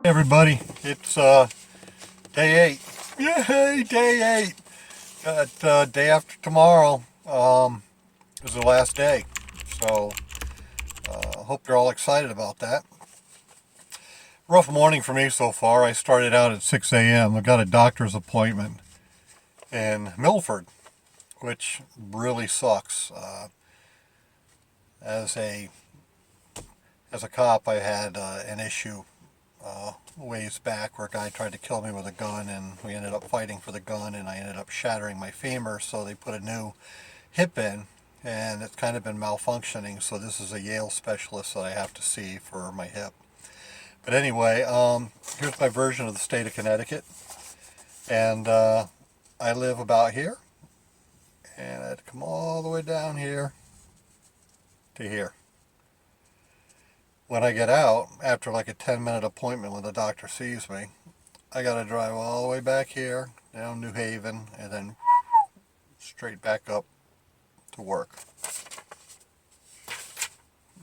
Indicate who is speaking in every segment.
Speaker 1: Everybody, it's day 8. Yay, day 8. Got day after tomorrow is the last day. So hope you're all excited about that. Rough morning for me so far. I started out at 6 a.m. I got a doctor's appointment in Milford, which really sucks. As a cop, I had an issue ways back where a guy tried to kill me with a gun, and we ended up fighting for the gun, and I ended up shattering my femur, so they put a new hip in, and it's kind of been malfunctioning, so this is a Yale specialist that I have to see for my hip. But anyway, here's my version of the state of Connecticut, and I live about here, and I had to come all the way down here to here. When I get out, after like a 10-minute appointment when the doctor sees me, I got to drive all the way back here, down New Haven, and then straight back up to work.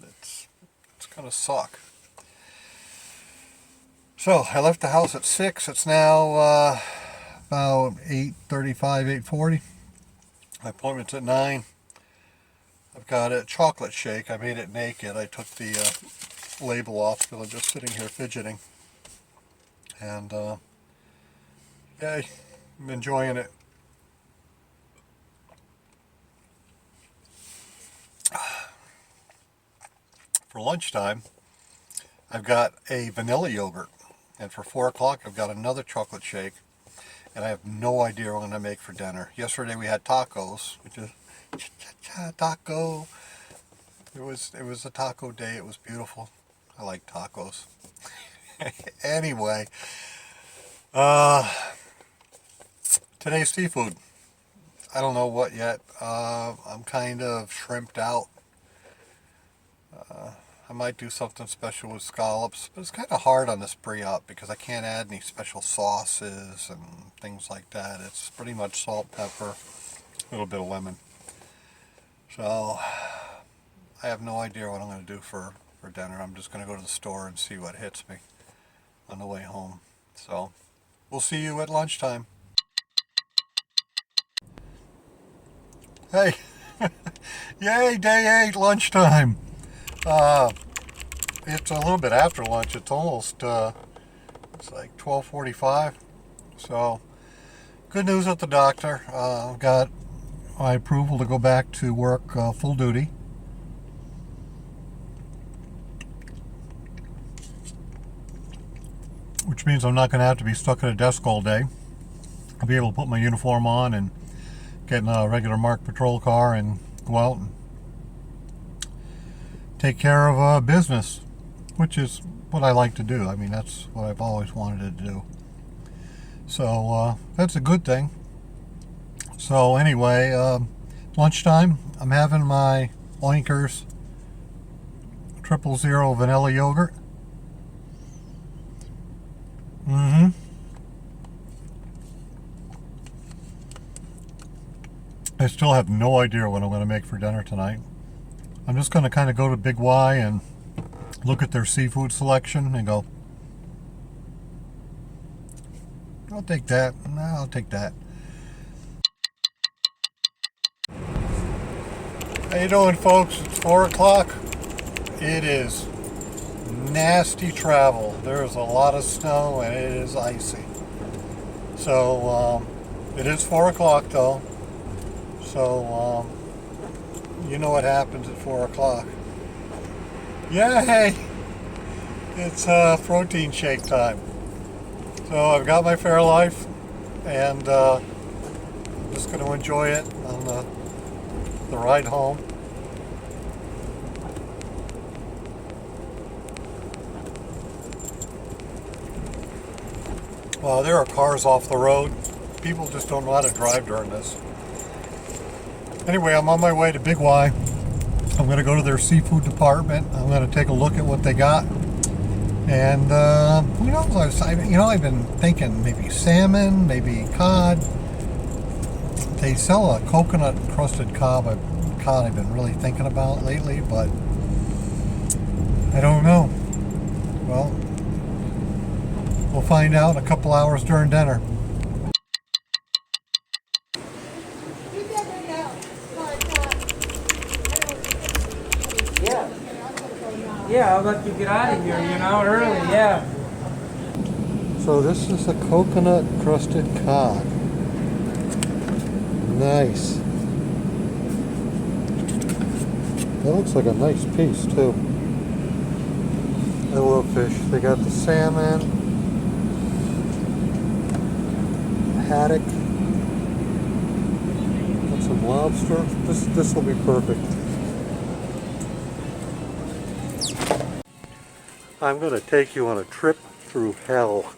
Speaker 1: It's going to suck. So, I left the house at 6. It's now about 8:35, 8:40. My appointment's at 9. I've got a chocolate shake. I made it naked. I took the label off because I'm just sitting here fidgeting. And, yay, I'm enjoying it. For lunchtime, I've got a vanilla yogurt. And for 4 o'clock, I've got another chocolate shake. And I have no idea what I'm going to make for dinner. Yesterday we had tacos, which is taco. It was a taco day. It was beautiful. I like tacos. Anyway, today's seafood. I don't know what yet. I'm kind of shrimped out. I might do something special with scallops, but it's kind of hard on this brie-up because I can't add any special sauces and things like that. It's pretty much salt, pepper, a little bit of lemon. So I have no idea what I'm going to do for dinner. I'm just going to go to the store and see what hits me on the way home. So we'll see you at lunchtime. Hey, yay, day 8, lunchtime. It's a little bit after lunch. It's almost, it's like 12:45. So, good news at the doctor. I've got my approval to go back to work full duty. Which means I'm not going to have to be stuck at a desk all day. I'll be able to put my uniform on and get in a regular marked patrol car and go out and take care of business, which is what I like to do. I mean, that's what I've always wanted to do. So that's a good thing. So anyway, lunchtime, I'm having my Oinkers 000 vanilla yogurt. I still have no idea what I'm going to make for dinner tonight. I'm just going to kind of go to Big Y and look at their seafood selection and go, I'll take that. No, I'll take that. How you doing, folks? It's 4 o'clock. It is nasty travel. There's a lot of snow and it is icy. So it is 4 o'clock though. So you know what happens at 4 o'clock. Yay! It's protein shake time. So I've got my Fairlife, and I'm just going to enjoy it on the ride home. Well, there are cars off the road. People just don't know how to drive during this. Anyway, I'm on my way to Big Y. I'm going to go to their seafood department. I'm going to take a look at what they got. And who knows? I've been thinking maybe salmon, maybe cod. They sell a coconut crusted cod cod I've been really thinking about lately, but I don't know. Well, we'll find out in a couple hours during dinner.
Speaker 2: Yeah. Yeah, I'll let you get out of here, early, yeah.
Speaker 1: So this is a coconut crusted cod. Nice. That looks like a nice piece too. I love fish. They got the salmon, haddock, got some lobster. This will be perfect. I'm going to take you on a trip through hell.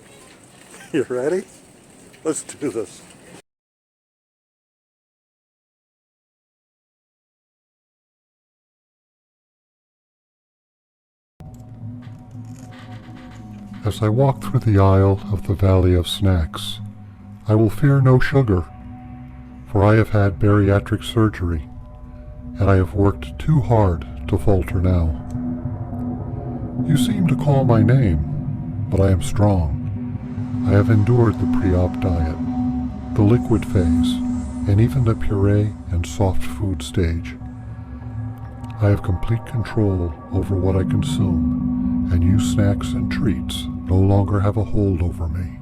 Speaker 1: You ready? Let's do this. As I walk through the aisle of the Valley of Snacks, I will fear no sugar, for I have had bariatric surgery, and I have worked too hard to falter now. You seem to call my name, but I am strong. I have endured the pre-op diet, the liquid phase, and even the puree and soft food stage. I have complete control over what I consume, and you snacks and treats no longer have a hold over me.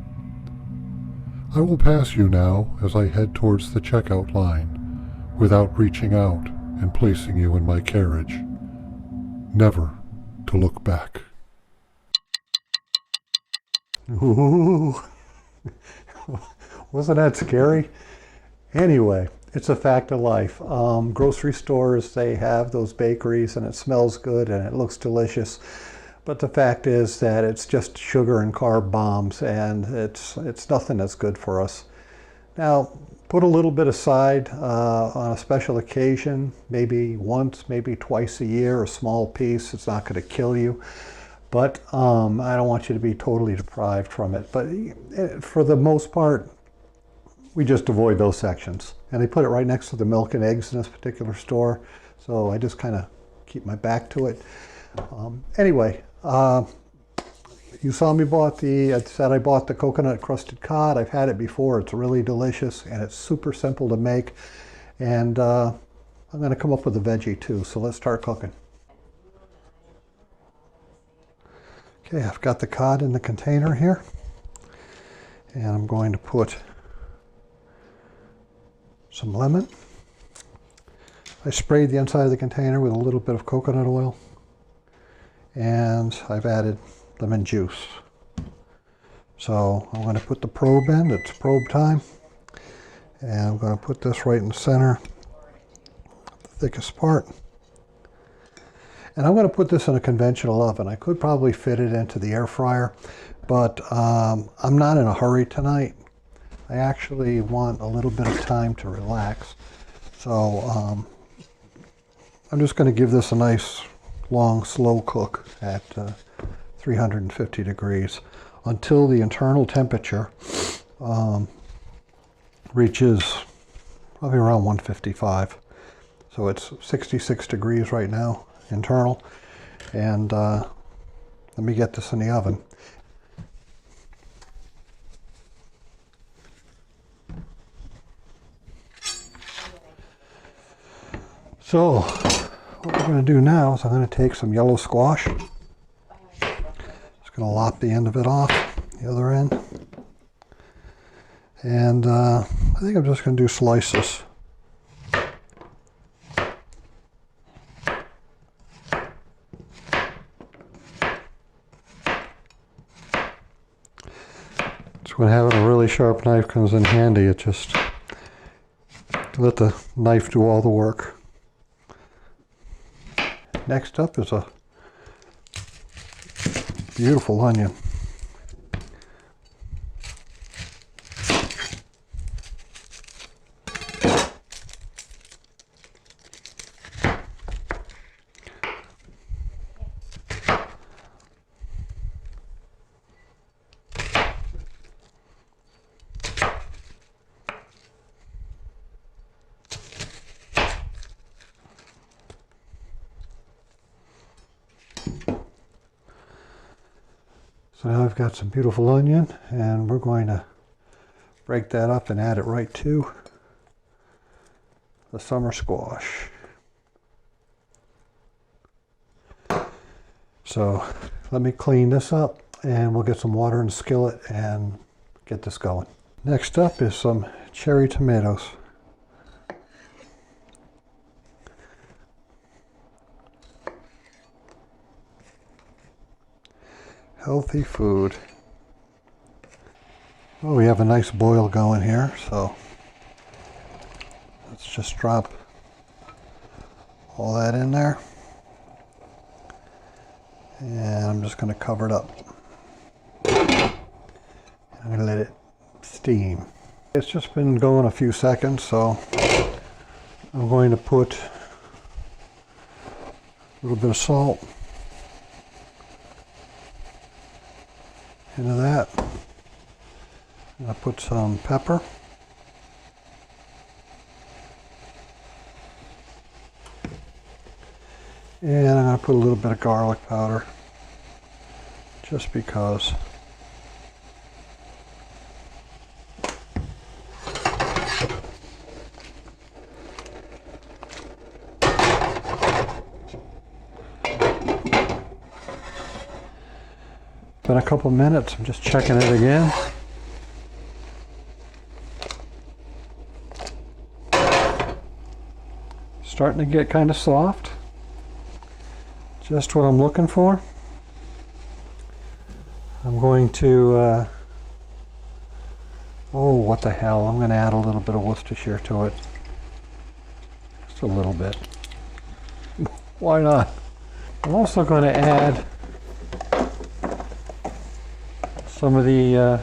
Speaker 1: I will pass you now as I head towards the checkout line, without reaching out and placing you in my carriage, never to look back. Ooh, wasn't that scary? Anyway, it's a fact of life. Grocery stores, they have those bakeries and it smells good and it looks delicious. But the fact is that it's just sugar and carb bombs, and it's nothing that's good for us. Now, put a little bit aside on a special occasion, maybe once, maybe twice a year, a small piece. It's not going to kill you. But I don't want you to be totally deprived from it. But for the most part, we just avoid those sections. And they put it right next to the milk and eggs in this particular store. So I just kind of keep my back to it. Anyway, you saw me I said I bought the coconut crusted cod. I've had it before. It's really delicious and it's super simple to make. And I'm going to come up with a veggie too. So let's start cooking. Okay, I've got the cod in the container here, and I'm going to put some lemon. I sprayed the inside of the container with a little bit of coconut oil, and I've added lemon juice. So I'm going to put the probe in. It's probe time, and I'm going to put this right in the center, the thickest part. And I'm going to put this in a conventional oven. I could probably fit it into the air fryer, but I'm not in a hurry tonight. I actually want a little bit of time to relax. So I'm just going to give this a nice long slow cook at 350 degrees until the internal temperature reaches probably around 155. So it's 66 degrees right now. Internal, and let me get this in the oven. So what we're going to do now is I'm going to take some yellow squash. Just going to lop the end of it off, the other end, and I think I'm just going to do slices. When having a really sharp knife comes in handy, it just let the knife do all the work. Next up is a beautiful onion. So now I've got some beautiful onion, and we're going to break that up and add it right to the summer squash. So let me clean this up and we'll get some water in the skillet and get this going. Next up is some cherry tomatoes. Healthy food. Well, we have a nice boil going here, so let's just drop all that in there. And I'm just going to cover it up. I'm going to let it steam. It's just been going a few seconds, so I'm going to put a little bit of salt into that. I'll put some pepper. And I'm going to put a little bit of garlic powder, just because. Been a couple minutes, I'm just checking it again. Starting to get kind of soft. Just what I'm looking for. I'm going to, oh, what the hell, I'm going to add a little bit of Worcestershire to it. Just a little bit. Why not? I'm also going to add some of the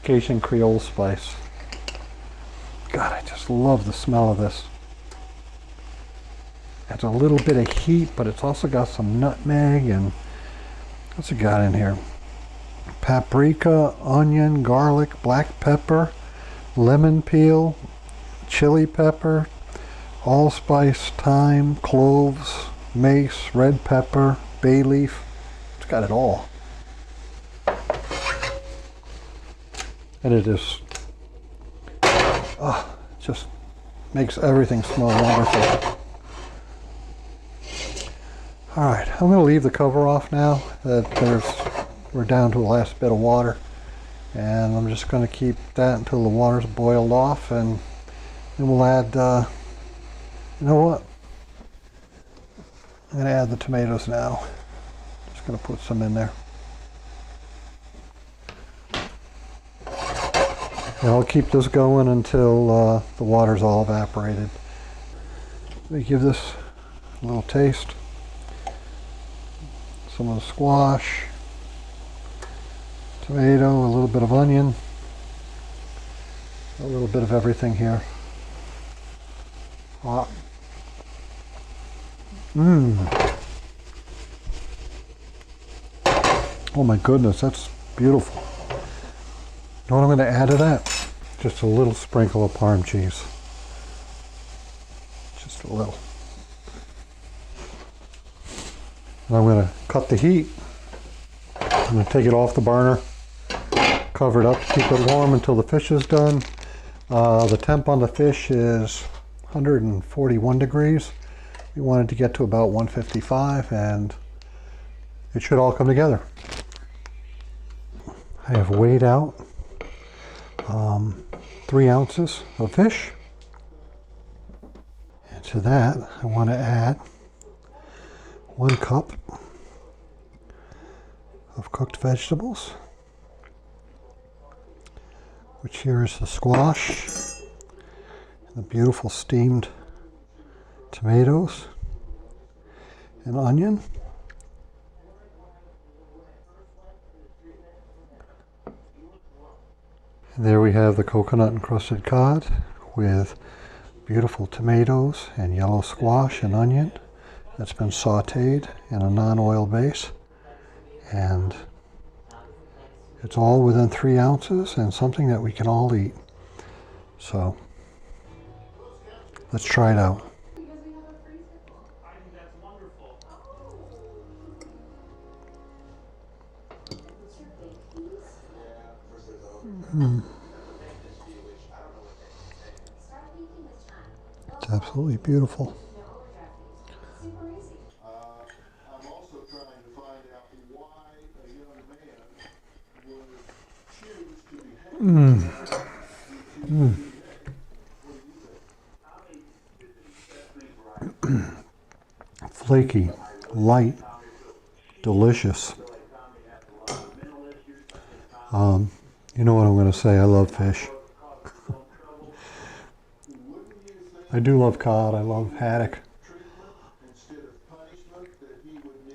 Speaker 1: Cajun Creole spice. God, I just love the smell of this. It's a little bit of heat, but it's also got some nutmeg and what's it got in here? Paprika, onion, garlic, black pepper, lemon peel, chili pepper, allspice, thyme, cloves, mace, red pepper, bay leaf. It's got it all. And it is, just makes everything smell wonderful. All right, I'm going to leave the cover off now that we're down to the last bit of water. And I'm just going to keep that until the water's boiled off, and then we'll add, you know what? I'm going to add the tomatoes now. Just going to put some in there. And I'll keep this going until the water's all evaporated. Let me give this a little taste. Some of the squash, tomato, a little bit of onion, a little bit of everything here. Hot. Oh my goodness, that's beautiful. You know what I'm going to add to that? Just a little sprinkle of Parm cheese. Just a little. And I'm going to cut the heat. I'm going to take it off the burner, cover it up to keep it warm until the fish is done. The temp on the fish is 141 degrees. We wanted to get to about 155, and it should all come together. I have weighed out 3 ounces of fish. And to that, I want to add 1 cup of cooked vegetables, which here is the squash, the beautiful steamed tomatoes and onion. And there we have the coconut encrusted cod with beautiful tomatoes and yellow squash and onion that's been sauteed in a non-oil base. And it's all within 3 ounces and something that we can all eat. So let's try it out. It's absolutely beautiful. I'm also trying to find out why a young man would choose to behave. Flaky, light, delicious. You know what I'm going to say? I love fish. I do love cod. I love haddock.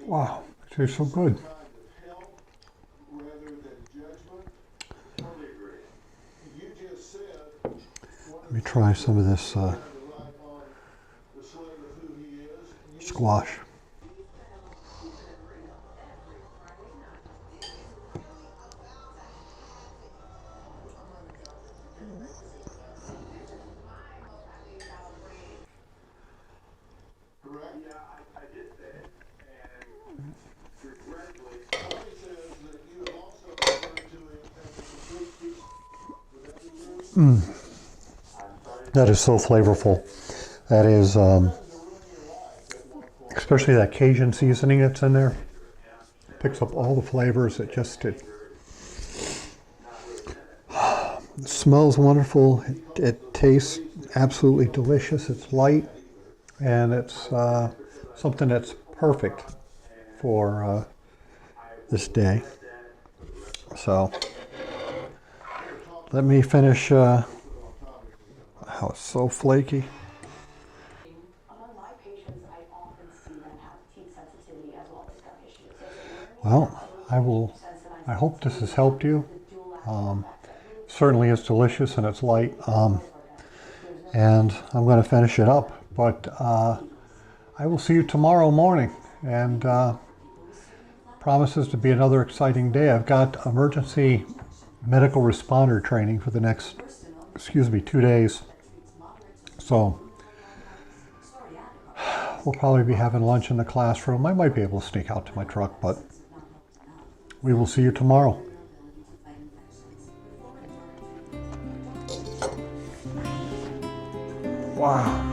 Speaker 1: Wow, it tastes so good. Let me try some of this squash. That is so flavorful. That is, especially that Cajun seasoning that's in there. Picks up all the flavors. It smells wonderful. It tastes absolutely delicious. It's light, and it's something that's perfect for this day. So let me finish. How it's so flaky. Well, I hope this has helped you. Certainly it's delicious and it's light. And I'm going to finish it up. But I will see you tomorrow morning. And promises to be another exciting day. I've got emergency medical responder training for the next, 2 days. So we'll probably be having lunch in the classroom. I might be able to sneak out to my truck, but we will see you tomorrow. Wow.